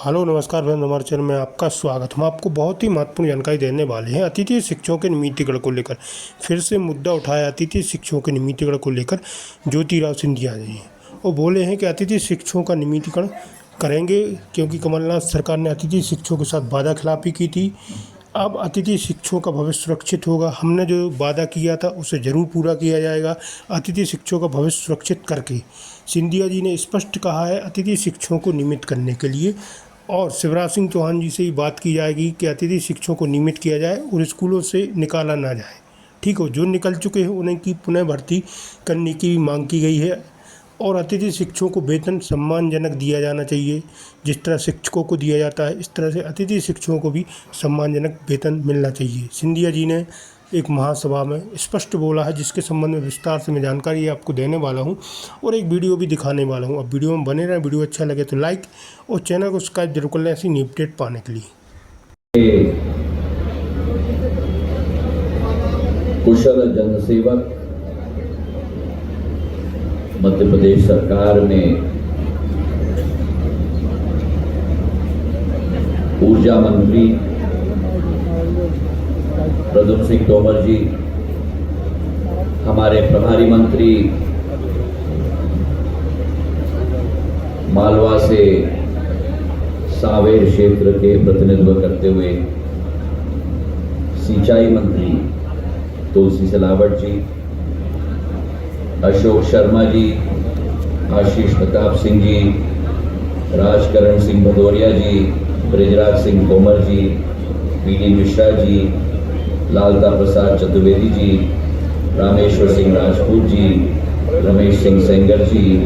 Hello नमस्कार friends, हमारे channel में आपका स्वागत। हम आपको बहुत ही महत्वपूर्ण जानकारी देने वाले हैं। अतिथि शिक्षकों के नियमितीकरण को लेकर फिर से मुद्दा उठाया। अतिथि शिक्षकों के नियमितीकरण को लेकर ज्योतिराव सिंधिया जी वो बोले हैं कि अतिथि शिक्षकों का नियमितीकरण करेंगे, क्योंकि कमलनाथ सरकार ने अतिथि शिक्षकों के साथ वादा खिलाफी की थी। अब अतिथि शिक्षकों का भविष्य सुरक्षित होगा। हमने जो वादा किया था उसे ज़रूर पूरा किया जाएगा। अतिथि शिक्षकों का भविष्य सुरक्षित करके सिंधिया जी ने स्पष्ट कहा है अतिथि शिक्षकों को नियमित करने के लिए। और शिवराज सिंह चौहान जी से ही बात की जाएगी कि अतिथि शिक्षकों को नियमित किया जाए और स्कूलों से निकाला ना जाए। ठीक हो, जो निकल चुके हैं उन्हें की पुनः भर्ती करने की भी मांग की गई है। और अतिथि शिक्षकों को वेतन सम्मानजनक दिया जाना चाहिए। जिस तरह शिक्षकों को दिया जाता है इस तरह से अतिथि शिक्षकों को भी सम्मानजनक वेतन मिलना चाहिए। सिंधिया जी ने एक महासभा में स्पष्ट बोला है, जिसके संबंध में विस्तार से मैं जानकारी आपको देने वाला हूं और एक वीडियो भी दिखाने वाला हूं। अब वीडियो में बने रहें। वीडियो अच्छा लगे तो लाइक और चैनल को सब्सक्राइब जरूर कर लें ऐसी न्यू अपडेट पाने के लिए। कुशल जनसेवक मध्य प्रदेश सरकार ने ऊर्जा मंत्री प्रद्युम्न सिंह तोमर जी, हमारे प्रभारी मंत्री मालवा से सांवेर क्षेत्र के प्रतिनिधित्व करते हुए सिंचाई मंत्री तुलसी सिलावट जी, अशोक शर्मा जी, आशीष प्रताप सिंह जी, राजकरण सिंह भदौरिया जी, ब्रिजराज सिंह तोमर जी, पीडी मिश्रा जी, लालता प्रसाद चतुर्वेदी जी, रामेश्वर सिंह राजपूत जी, रमेश सिंह सेंगर जी,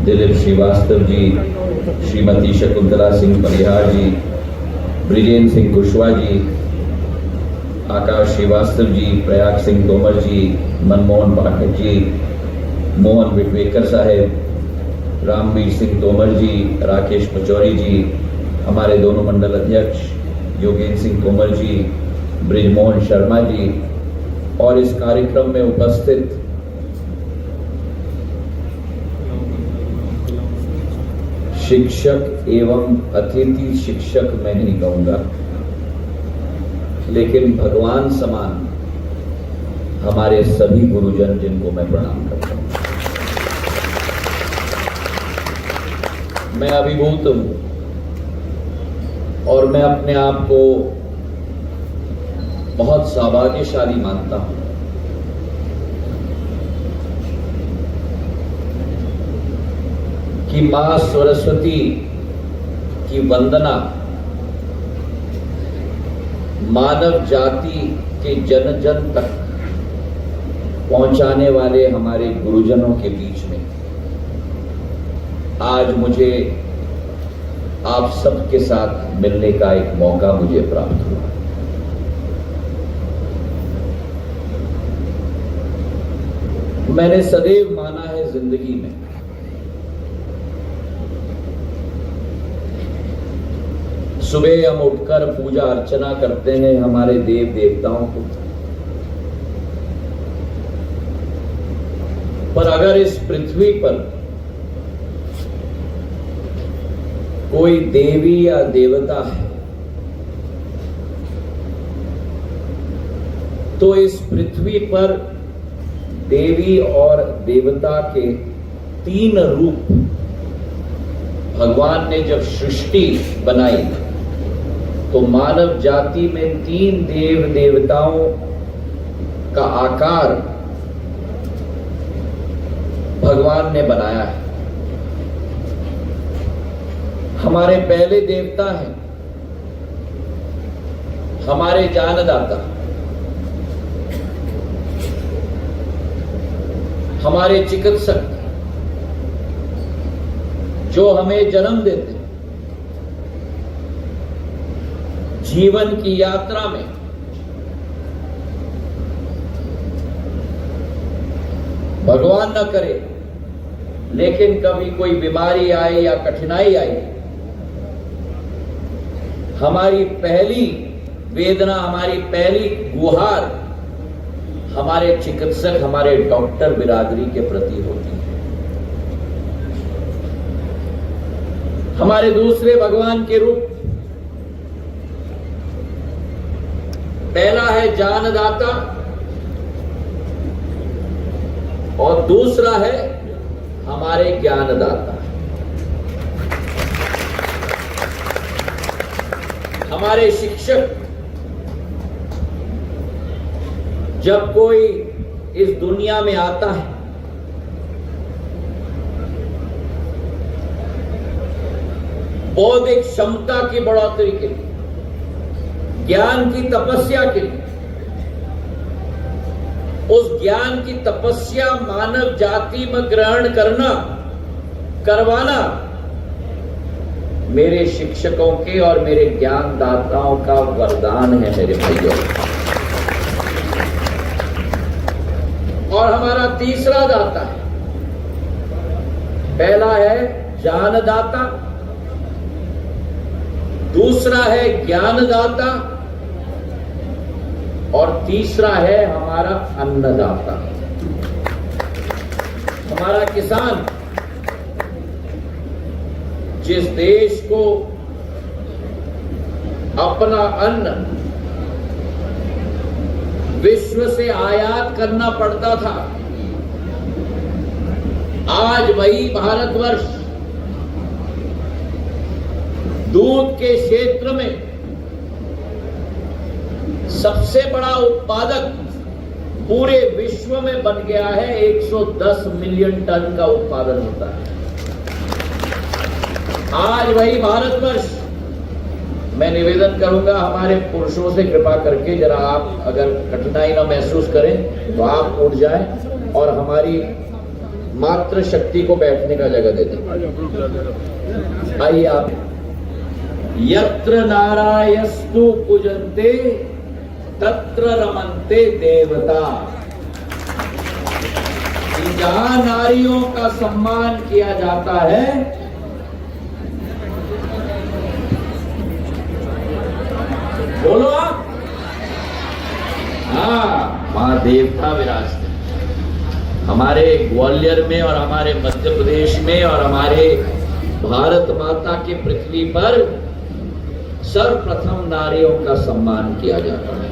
दिलीप श्रीवास्तव जी, श्रीमती शकुंतला सिंह परिहार जी, ब्रिजेंद्र सिंह कुशवाहा जी, आकाश श्रीवास्तव जी, प्रयाग सिंह तोमर जी, मनमोहन पाठक जी, मोहन विटवेकर साहेब, रामवीर सिंह तोमर जी, राकेश पचौरी जी, हमारे दोनों मंडल अध्यक्ष योगेंद्र सिंह तोमर जी, ब्रिजमोहन शर्मा जी और इस कार्यक्रम में उपस्थित शिक्षक एवं अतिथि शिक्षक मैं नहीं कहूंगा, लेकिन भगवान समान हमारे सभी गुरुजन जिनको मैं प्रणाम करता हूं। मैं अभिभूत हूं और मैं अपने आप को बहुत सौभाग्यशाली मानता हूं कि मां सरस्वती की वंदना मानव जाति के जन जन तक पहुंचाने वाले हमारे गुरुजनों के बीच में आज मुझे आप सबके साथ मिलने का एक मौका मुझे प्राप्त हुआ। मैंने सदैव माना है जिंदगी में सुबह हम उठकर पूजा अर्चना करते हैं हमारे देव देवताओं को, पर अगर इस पृथ्वी पर कोई देवी या देवता है तो इस पृथ्वी पर देवी और देवता के तीन रूप भगवान ने जब सृष्टि बनाई तो मानव जाति में तीन देव देवताओं का आकार भगवान ने बनाया है। हमारे पहले देवता हैं हमारे जानदाता, हमारे चिकित्सक जो हमें जन्म देते हैं। जीवन की यात्रा में भगवान न करे लेकिन कभी कोई बीमारी आई या कठिनाई आई, हमारी पहली वेदना, हमारी पहली गुहार हमारे चिकित्सक, हमारे डॉक्टर बिरादरी के प्रति होती है। हमारे दूसरे भगवान के रूप, पहला है जानदाता और दूसरा है हमारे ज्ञानदाता। हमारे शिक्षक, जब कोई इस दुनिया में आता है बौद्धिक क्षमता की बढ़ोतरी के लिए, ज्ञान की तपस्या के लिए, उस ज्ञान की तपस्या मानव जाति में ग्रहण करवाना मेरे शिक्षकों के और मेरे ज्ञानदाताओं का वरदान है मेरे भाइयों। और हमारा तीसरा दाता है, पहला है जानदाता, दूसरा है ज्ञानदाता और तीसरा है हमारा अन्नदाता। हमारा किसान जिस देश को अपना अन्न विश्व से आयात करना पड़ता था, आज वही भारतवर्ष दूध के क्षेत्र में सबसे बड़ा उत्पादक पूरे विश्व में बन गया है। 110 मिलियन टन का उत्पादन होता है आज वही भारतवर्ष। मैं निवेदन करूंगा हमारे पुरुषों से कृपा करके, जरा आप अगर कठिनाई ना महसूस करें तो आप उठ जाएं और हमारी मातृ शक्ति को बैठने का जगह दे दें। आइए आप। यत्र नारायस्तु पूजन्ते तत्र रमन्ते देवता। जहां नारियों का सम्मान किया जाता है बोलो आप, हाँ, वहां देवता विराजते। हमारे ग्वालियर में और हमारे मध्य प्रदेश में और हमारे भारत माता की पृथ्वी पर सर्वप्रथम नारियों का सम्मान किया जाता है।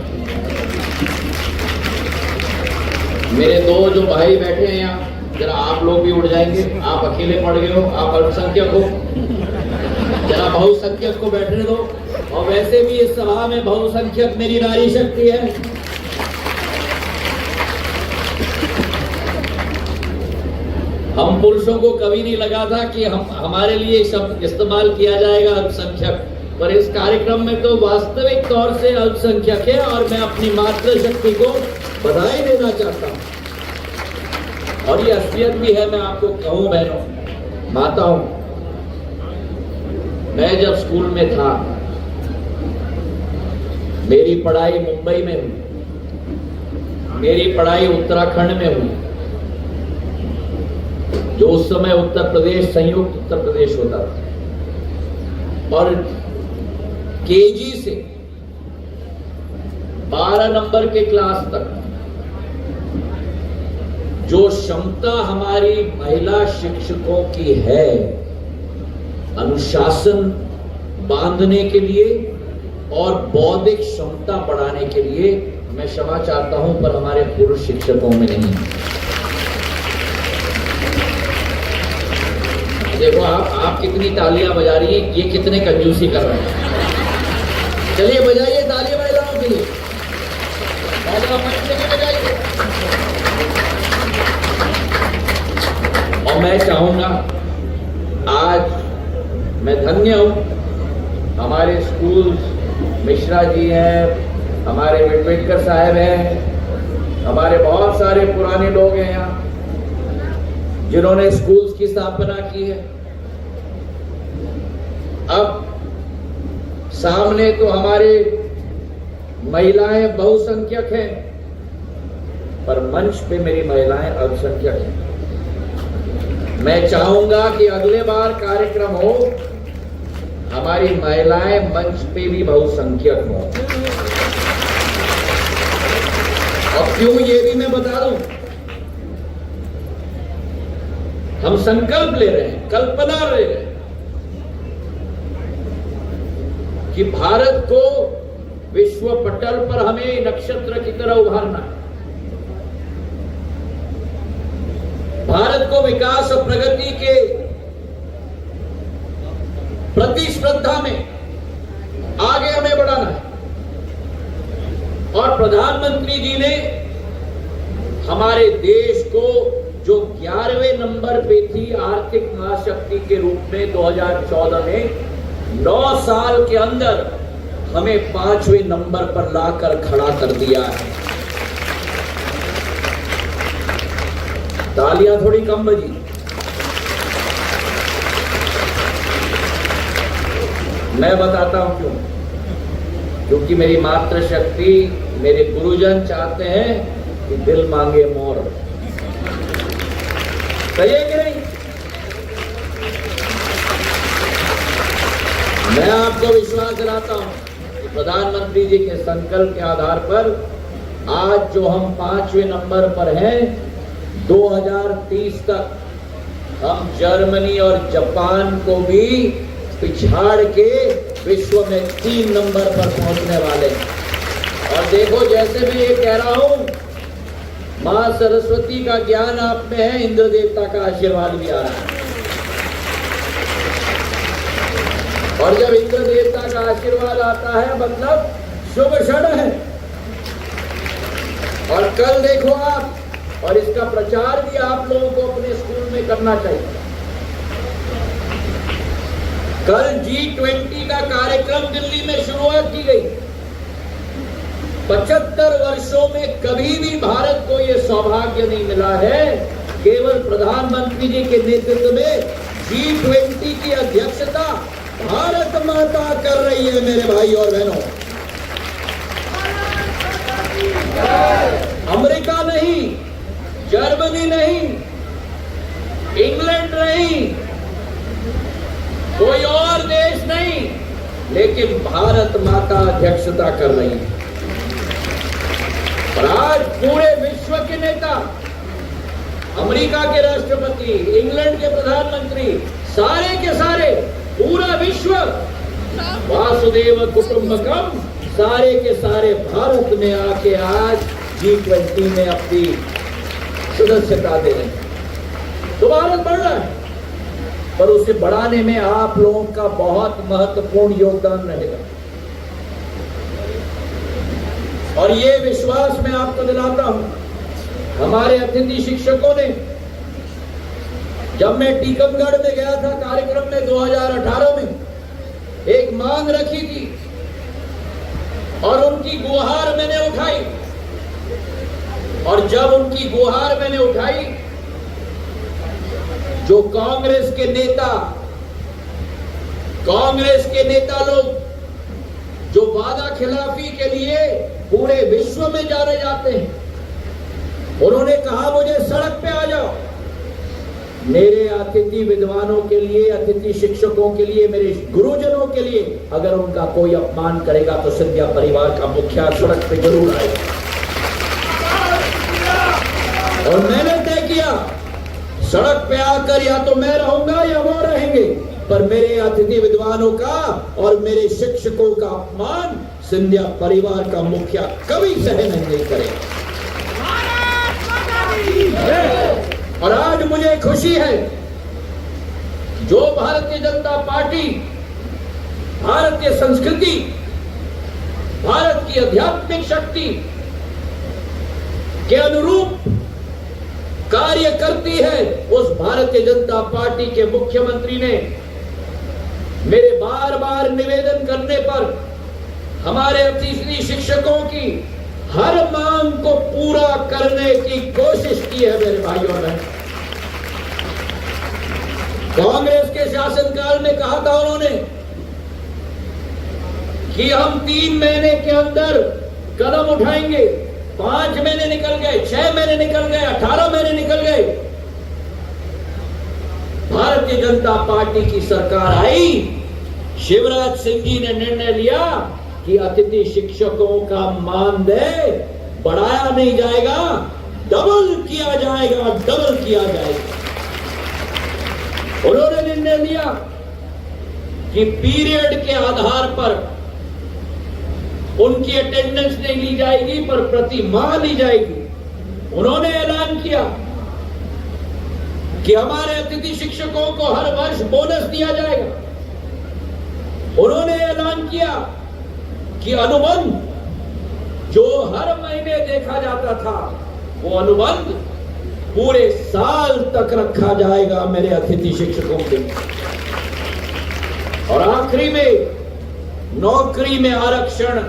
मेरे दो जो भाई बैठे हैं यहाँ, जरा आप लोग भी उठ जाएंगे। आप अकेले पड़ गए हो, आप अल्पसंख्यक हो, जरा बहुसंख्यक को बैठने दो। और वैसे भी इस सभा में बहुसंख्यक मेरी नारी शक्ति है। हम पुरुषों को कभी नहीं लगा था कि हमारे लिए शब्द इस्तेमाल किया जाएगा अल्पसंख्यक, पर इस कार्यक्रम में तो वास्तविक तौर से अल्पसंख्यक है और मैं अपनी मातृ शक्ति को बधाई देना चाहता हूं। और ये असलियत भी है, मैं आपको कहूं बहनों, माताओं, मैं जब स्कूल में था, मेरी पढ़ाई मुंबई में हुई, मेरी पढ़ाई उत्तराखंड में हुई, जो उस समय उत्तर प्रदेश, संयुक्त उत्तर प्रदेश होता था। और केजी से 12 नंबर के क्लास तक जो क्षमता हमारी महिला शिक्षकों की है अनुशासन बांधने के लिए और बौद्धिक क्षमता बढ़ाने के लिए, मैं क्षमा चाहता हूं, पर हमारे पुरुष शिक्षकों में नहीं। देखो आप कितनी तालियां बजा रही हैं, ये कितने कंजूसी कर रहे हैं। चलिए बजाइए तालियां महिलाओं के लिए, बजाइए। और मैं चाहूंगा, आज मैं धन्य हूं, हमारे स्कूल मिश्रा जी हैं, हमारे विडवेडकर साहब हैं, हमारे बहुत सारे पुराने लोग हैं यहाँ जिन्होंने स्कूल्स की स्थापना की है। अब सामने तो हमारे महिलाएं बहुसंख्यक हैं, पर मंच पे मेरी महिलाएं अल्पसंख्यक हैं। मैं चाहूंगा कि अगले बार कार्यक्रम हो, हमारी महिलाएं मंच पे भी बहुसंख्यक हों। और क्यों, ये भी मैं बता दूं, हम संकल्प ले रहे हैं, कल्पना ले रहे हैं कि भारत को विश्व पटल पर हमें नक्षत्र की तरह उभारना है। भारत को विकास और प्रगति के प्रतिस्पर्धा में आगे हमें बढ़ाना है। और प्रधानमंत्री जी ने हमारे देश को जो 11वें नंबर पे थी आर्थिक महाशक्ति के रूप में 2014 में 9 साल के अंदर हमें 5वें नंबर पर लाकर खड़ा कर दिया है। तालियां थोड़ी कम बजी। मैं बताता हूं क्यों। क्योंकि मेरी मातृशक्ति, मेरे गुरुजन चाहते हैं कि दिल मांगे मोर। सही है कि नहीं? मैं आपको विश्वास दिलाता हूं कि प्रधानमंत्री जी के संकल्प के आधार पर आज जो हम 5वें नंबर पर हैं, 2030 तक हम जर्मनी और जापान को भी पिछाड़ के विश्व में 3 नंबर पर पहुंचने वाले हैं। और देखो, जैसे मैं ये कह रहा हूं, मां सरस्वती का ज्ञान आप में है, इंद्र देवता का आशीर्वाद भी आ रहा है। और जब इंद्र देवता का आशीर्वाद आता है मतलब शुभ क्षण है। और कल देखो आप, और इसका प्रचार भी आप लोगों को अपने स्कूल में करना चाहिए। कल G20 का कार्यक्रम दिल्ली में शुरुआत की गई। 75 वर्षों में कभी भी भारत को यह सौभाग्य नहीं मिला है, केवल प्रधानमंत्री जी के नेतृत्व में G20 की अध्यक्षता भारत माता कर रही है। मेरे भाई और बहनों, अमेरिका नहीं, जर्मनी नहीं, इंग्लैंड नहीं, कोई और देश नहीं, लेकिन भारत माता अध्यक्षता कर रही है। और आज पूरे विश्व के नेता, अमेरिका के राष्ट्रपति, इंग्लैंड के प्रधानमंत्री, सारे के सारे, पूरा विश्व वासुदेव कुटुंबकम, सारे के सारे भारत में आके आज G20 में अपनी सदस्यता दे रहे हैं। तो भारत बढ़ रहा है, पर उसे बढ़ाने में आप लोगों का बहुत महत्वपूर्ण योगदान रहेगा। और ये विश्वास मैं आपको दिलाता हूं, हमारे अतिथि शिक्षकों ने, जब मैं टीकमगढ़ में गया था कार्यक्रम में 2018 में, एक मांग रखी थी और उनकी गुहार मैंने उठाई। और जब उनकी गुहार मैंने उठाई, जो कांग्रेस के नेता लोग जो वादा खिलाफी के लिए पूरे विश्व में जाने जाते हैं, उन्होंने कहा मुझे सड़क पे आ जाओ। मेरे अतिथि विद्वानों के लिए, अतिथि शिक्षकों के लिए, मेरे गुरुजनों के लिए अगर उनका कोई अपमान करेगा तो सिंधिया परिवार का मुखिया सड़क पे जरूर आएगा। और मैंने तय किया, सड़क पे आकर या तो मैं रहूंगा या वो रहेंगे, पर मेरे अतिथि विद्वानों का और मेरे शिक्षकों का अपमान सिंधिया परिवार का मुखिया कभी सहन नहीं करेगा। और आज मुझे खुशी है, जो भारतीय जनता पार्टी भारतीय संस्कृति, भारत की आध्यात्मिक शक्ति के अनुरूप कार्य करती है, उस भारतीय जनता पार्टी के मुख्यमंत्री ने मेरे बार बार निवेदन करने पर हमारे अतिथि शिक्षकों की हर मांग को पूरा करने की कोशिश की है। मेरे भाइयों ने कांग्रेस के शासनकाल में कहा था उन्होंने कि हम 3 महीने के अंदर कदम उठाएंगे। 5 महीने निकल गए, 6 महीने निकल गए, 18 महीने निकल गए। भारतीय जनता पार्टी की सरकार आई, शिवराज सिंह जी ने निर्णय लिया कि अतिथि शिक्षकों का मानदेय बढ़ाया नहीं जाएगा, डबल किया जाएगा, डबल किया जाएगा। उन्होंने निर्णय लिया कि पीरियड के आधार पर उनकी अटेंडेंस नहीं ली जाएगी पर प्रति माह ली जाएगी। उन्होंने ऐलान किया कि हमारे अतिथि शिक्षकों को हर वर्ष बोनस दिया जाएगा। उन्होंने ऐलान किया कि अनुबंध जो हर महीने देखा जाता था वो अनुबंध पूरे साल तक रखा जाएगा मेरे अतिथि शिक्षकों के। और आखिरी में नौकरी में आरक्षण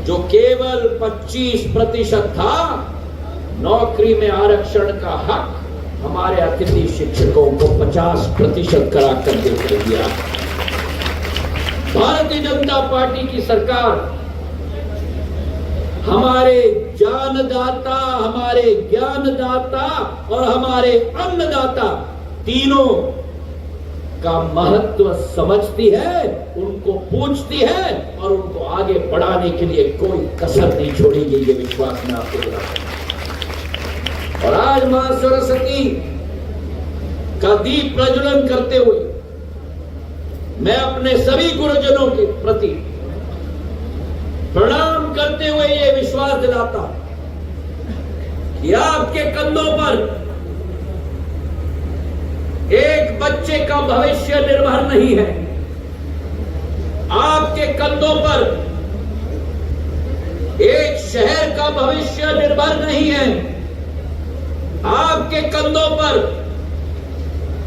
जो केवल 25% था, नौकरी में आरक्षण का हक हमारे अतिथि शिक्षकों को 50% करा कर दे दिया। भारतीय जनता पार्टी की सरकार हमारे जानदाता, हमारे ज्ञानदाता और हमारे अन्नदाता तीनों का महत्व समझती है, उनको पूछती है और उनको आगे बढ़ाने के लिए कोई कसर नहीं छोड़ेगी। ये विश्वास मैं आपको दिलाता हूं। और आज मां सरस्वती का दीप प्रज्वलन करते हुए मैं अपने सभी गुरुजनों के प्रति प्रणाम करते हुए ये विश्वास दिलाता हूं कि आपके कंधों पर एक बच्चे का भविष्य निर्भर नहीं है। आपके कंधों पर एक शहर का भविष्य निर्भर नहीं है। आपके कंधों पर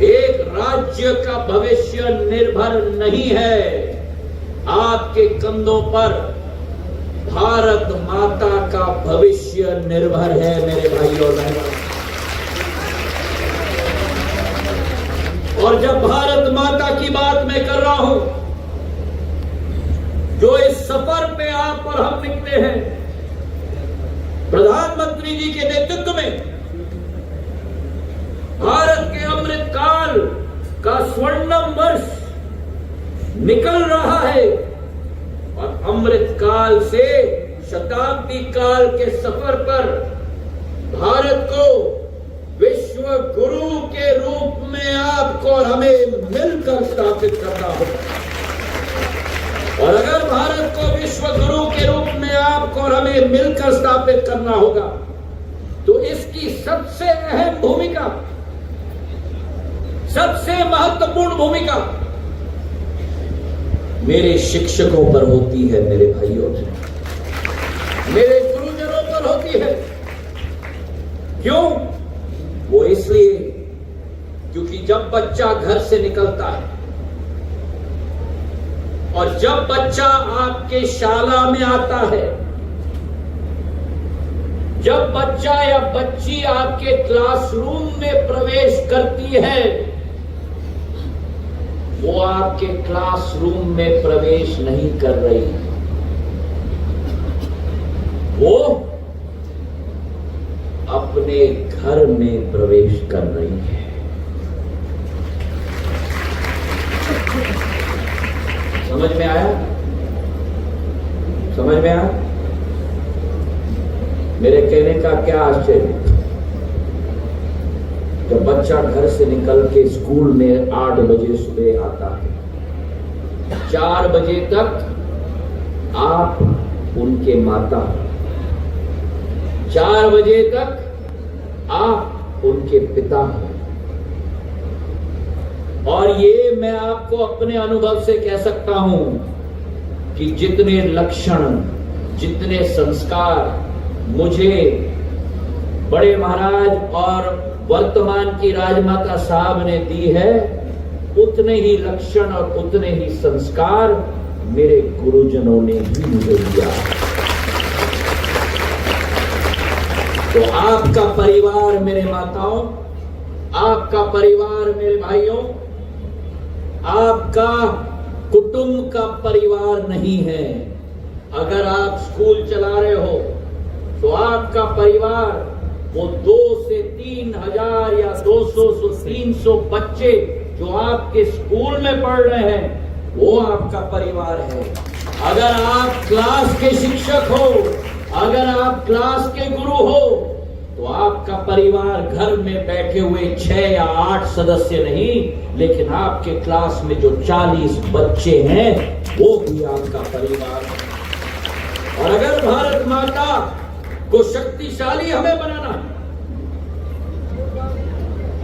एक राज्य का भविष्य निर्भर नहीं है। आपके कंधों पर भारत माता का भविष्य निर्भर है मेरे भाई और बहनों। और जब भारत माता की बात मैं कर रहा हूं, जो इस सफर पे आप और हम निकले हैं, प्रधानमंत्री जी के नेतृत्व में भारत के अमृत काल का स्वर्णिम वर्ष निकल रहा है और अमृत काल से शताब्दी काल के सफर पर भारत को विश्व गुरु के रूप में आपको और हमें मिलकर स्थापित करना होगा। और अगर भारत को विश्व गुरु के रूप में आपको और हमें मिलकर स्थापित करना होगा तो इसकी सबसे अहम भूमिका, सबसे महत्वपूर्ण भूमिका मेरे शिक्षकों पर होती है, मेरे भाइयों, मेरे गुरुजनों पर होती है। क्यों? वो इसलिए क्योंकि जब बच्चा घर से निकलता है और जब बच्चा आपके शाला में आता है, जब बच्चा या बच्ची आपके क्लासरूम में प्रवेश करती है, वो आपके क्लासरूम में प्रवेश नहीं कर रही, वो अपने घर में प्रवेश कर रही है। समझ में आया? समझ में आया? मेरे कहने का क्या आश्चर्य। जब बच्चा घर से निकल के स्कूल में 8 बजे सुबह आता है, 4 बजे तक आप उनके माता, 4 बजे तक आप उनके पिता हैं। और ये मैं आपको अपने अनुभव से कह सकता हूं कि जितने लक्षण, जितने संस्कार मुझे बड़े महाराज और वर्तमान की राजमाता साहब ने दी है, उतने ही लक्षण और उतने ही संस्कार मेरे गुरुजनों ने भी मुझे दिया। तो आपका परिवार मेरे माताओं, आपका परिवार मेरे भाइयों, आपका कुटुंब का परिवार नहीं है। अगर आप स्कूल चला रहे हो तो आपका परिवार वो 2 से 3 हजार या 200 से 300 बच्चे जो आपके स्कूल में पढ़ रहे हैं, वो आपका परिवार है। अगर आप क्लास के शिक्षक हो, अगर आप क्लास के गुरु हो, तो आपका परिवार घर में बैठे हुए 6 या 8 सदस्य नहीं, लेकिन आपके क्लास में जो 40 बच्चे हैं वो भी आपका परिवार है। और अगर भारत माता को शक्तिशाली हमें बनाना,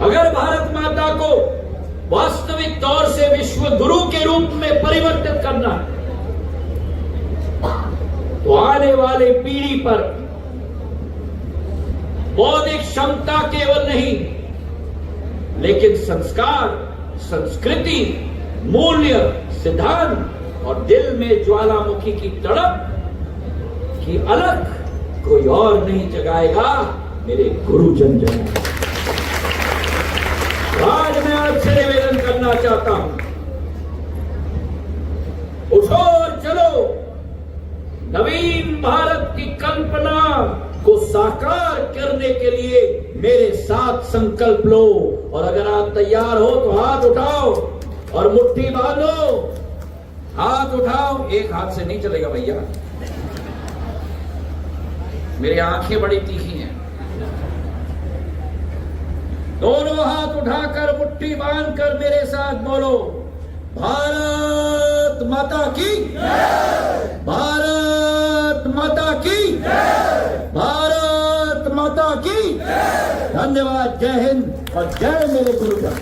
अगर भारत माता को वास्तविक तौर से विश्व गुरु के रूप में परिवर्तित करना, तो आने वाले पीढ़ी पर बौद्धिक क्षमता केवल नहीं, लेकिन संस्कार, संस्कृति, मूल्य, सिद्धांत और दिल में ज्वालामुखी की तड़प की अलग कोई और नहीं जगाएगा, मेरे गुरुजन जगाएंगे। आज मैं आपसे निवेदन करना चाहता हूं, उठो और चलो, नवीन भारत की कल्पना को साकार करने के लिए मेरे साथ संकल्प लो। और अगर आप तैयार हो तो हाथ उठाओ और मुट्ठी बांधो। हाथ उठाओ, एक हाथ से नहीं चलेगा भैया, मेरी आंखें बड़ी तीखी हैं। दोनों हाथ उठाकर मुट्ठी बांधकर मेरे साथ बोलो, भारत माता की, भारत माता की, भारत माता की। धन्यवाद। जय हिंद और जय मेरे गुरुजन।